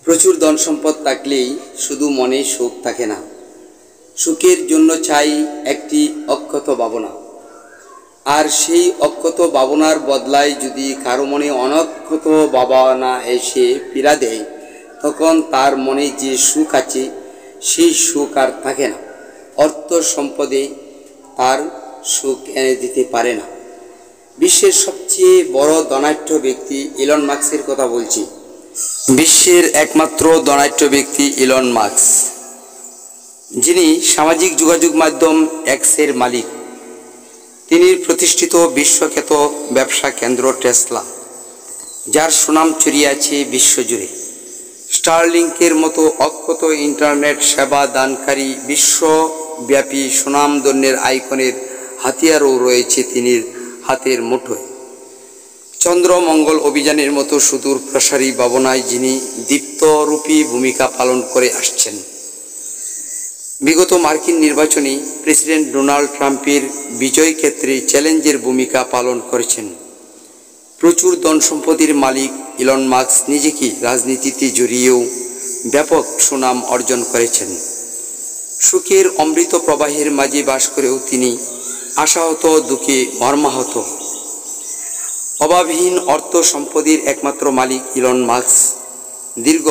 প্রচুর ধন সম্পদ থাকলেই শুধু মনে সুখ থাকে না, সুখের জন্য চাই একটি অক্ষত ভাবনা। আর সেই অক্ষত ভাবনার বদলায় যদি কারো মনে অনক্ষত ভাবনা এসে পীড়া দেয়, তখন তার মনে যে সুখ আছে সেই সুখ আর থাকে না। অর্থ সম্পদে তার সুখ এনে দিতে পারে না। বিশ্বের সবচেয়ে বড় ধনাঢ্য ব্যক্তি ইলন মাস্কের কথা বলছি। বিশ্বের একমাত্র ধনাঢ্য ব্যক্তি ইলন মাস্ক, যিনি সামাজিক যোগাযোগ মাধ্যম এক্সের মালিক। তিনি প্রতিষ্ঠিত বিশ্বখ্যাত ব্যবসা কেন্দ্র টেসলা, যার সুনাম ছড়িয়ে আছে বিশ্বজুড়ে। স্টারলিংকের মতো অক্ষত ইন্টারনেট সেবা দানকারী বিশ্বব্যাপী সুনামধন্যের আইকনের হাতিয়ারও রয়েছে তিনির হাতের মুঠোয়। চন্দ্রমঙ্গল অভিযানের মতো সুদূর প্রসারী ভাবনায় যিনি দীপ্তরূপী ভূমিকা পালন করে আসছেন। বিগত মার্কিন নির্বাচনে প্রেসিডেন্ট ডোনাল্ড ট্রাম্পের বিজয় ক্ষেত্রে চ্যালেঞ্জের ভূমিকা পালন করেছেন। প্রচুর ধন সম্পদের মালিক ইলন মাস্ক নিজেকে রাজনীতিতে জড়িয়েও ব্যাপক সুনাম অর্জন করেছেন। সুখের অমৃত প্রবাহের মাঝে বাস করেও তিনি আশাহত, দুঃখে মর্মাহত। অভাবহীন অর্থ সম্পদের একমাত্র মালিক ইলন মাস্ক দীর্ঘ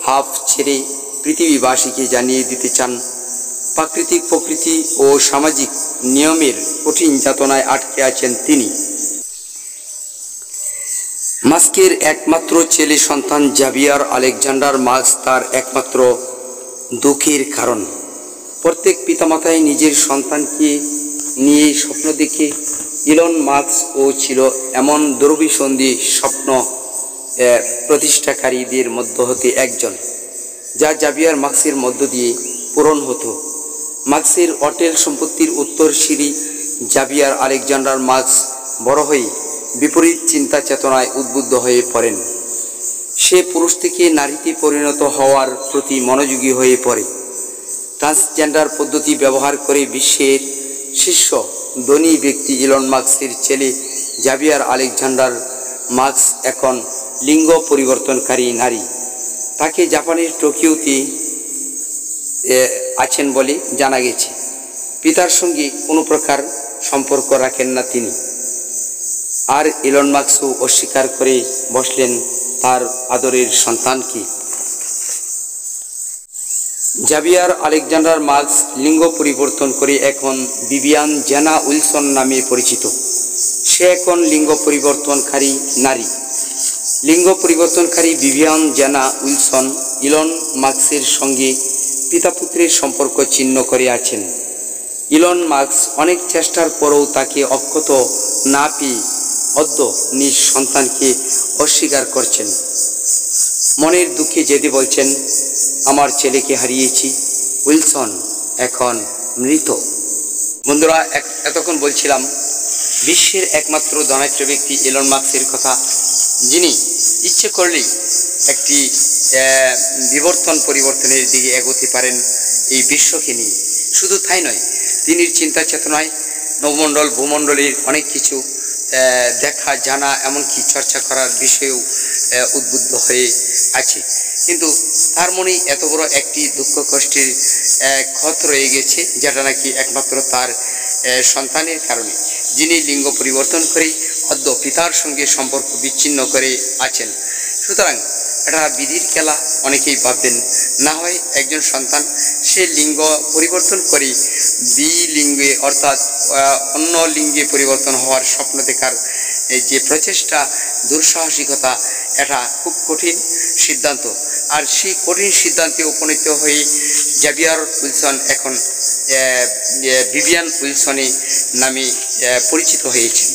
হাফ ছেড়ে পৃথিবীবাসীকে জানিয়ে দিতে চান, প্রাকৃতিক প্রকৃতি ও সামাজিক নিয়মের কঠিন যাতনায় আটকে আছেন তিনি। মাস্কের একমাত্র ছেলে সন্তান জাভিয়ার আলেকজান্ডার মাস্ক তার একমাত্র দুঃখের কারণ। প্রত্যেক পিতামাতাই নিজের সন্তানকে নিয়ে স্বপ্ন দেখে। ইলন মাস্কও ছিল এমন দুরভিসন্ধি স্বপ্ন প্রতিষ্ঠাকারীদের মধ্য হতে একজন, যা জাভিয়ার মাস্কের মধ্য দিয়ে পূরণ হতো। মাস্কের অটেল সম্পত্তির উত্তরসূরি জাভিয়ার আলেকজান্ডার মাস্ক বড় হয়ে বিপরীত চিন্তা চেতনায় উদ্বুদ্ধ হয়ে পড়েন। সে পুরুষ থেকে নারীতে পরিণত হওয়ার প্রতি মনোযোগী হয়ে পড়ে। ট্রান্সজেন্ডার পদ্ধতি ব্যবহার করে বিশ্বের শীর্ষ ধনী ব্যক্তি ইলন মাস্কের ছেলে জাভিয়ার আলেকজান্ডার মাস্ক এখন লিঙ্গ পরিবর্তনকারী নারী। তাকে জাপানের টোকিওতে আছেন বলে জানা গেছে। পিতার সঙ্গে কোনো প্রকার সম্পর্ক রাখেন না তিনি। আর ইলন মাস্কও অস্বীকার করে বসলেন তার আদরের সন্তানকে। জাভিয়ার আলেকজান্ডার মাস্ক লিঙ্গ পরিবর্তন করে এখন ভিভিয়ান জেনা উইলসন নামে পরিচিত। সে এখন লিঙ্গ পরিবর্তনকারী নারী। লিঙ্গ পরিবর্তনকারী ভিভিয়ান জেনা উইলসন ইলন মাস্কের সঙ্গে পিতা পুত্রের সম্পর্ক ছিন্ন করে আছেন। ইলন মাস্ক অনেক চেষ্টার পরেও তাকে অক্ষত না পেয়ে অদ্য নিজ সন্তানকে অস্বীকার করছেন। মনের দুঃখে যেতে বলছেন, আমার ছেলেকে হারিয়েছি, উইলসন এখন মৃত। বন্ধুরা, এতক্ষণ বলছিলাম বিশ্বের একমাত্র ধনাঢ্য ব্যক্তি ইলন মাস্কের কথা, যিনি ইচ্ছে করলেই একটি পরিবর্তনের দিকে এগোতে পারেন এই বিশ্বকে নিয়ে। শুধু তাই নয়, তিনি চিন্তা চেতনায় নবমণ্ডল ভূমণ্ডলের অনেক কিছু দেখা, জানা, এমনকি চর্চা করার বিষয়েও উদ্বুদ্ধ হয়ে আছে। কিন্তু তার মনে এত বড় একটি দুঃখ কষ্টের ক্ষত রয়ে গেছে, যেটা নাকি একমাত্র তার সন্তানের কারণে, যিনি লিঙ্গ পরিবর্তন করে অদ্য পিতার সঙ্গে সম্পর্ক বিচ্ছিন্ন করে আছেন। সুতরাং এটা বিধির খেলা অনেকেই ভাববেন। না হয় একজন সন্তান সে লিঙ্গ পরিবর্তন করে লিঙ্গে অর্থাৎ অন্য লিঙ্গে পরিবর্তন হওয়ার স্বপ্ন দেখার যে প্রচেষ্টা, দুঃসাহসিকতা, এটা খুব কঠিন সিদ্ধান্ত। আর সেই কঠিন সিদ্ধান্তে উপনীত হয়ে জাভিয়ার উইলসন এখন ভিভিয়ান উইলসনে নামে পরিচিত হয়েছেন।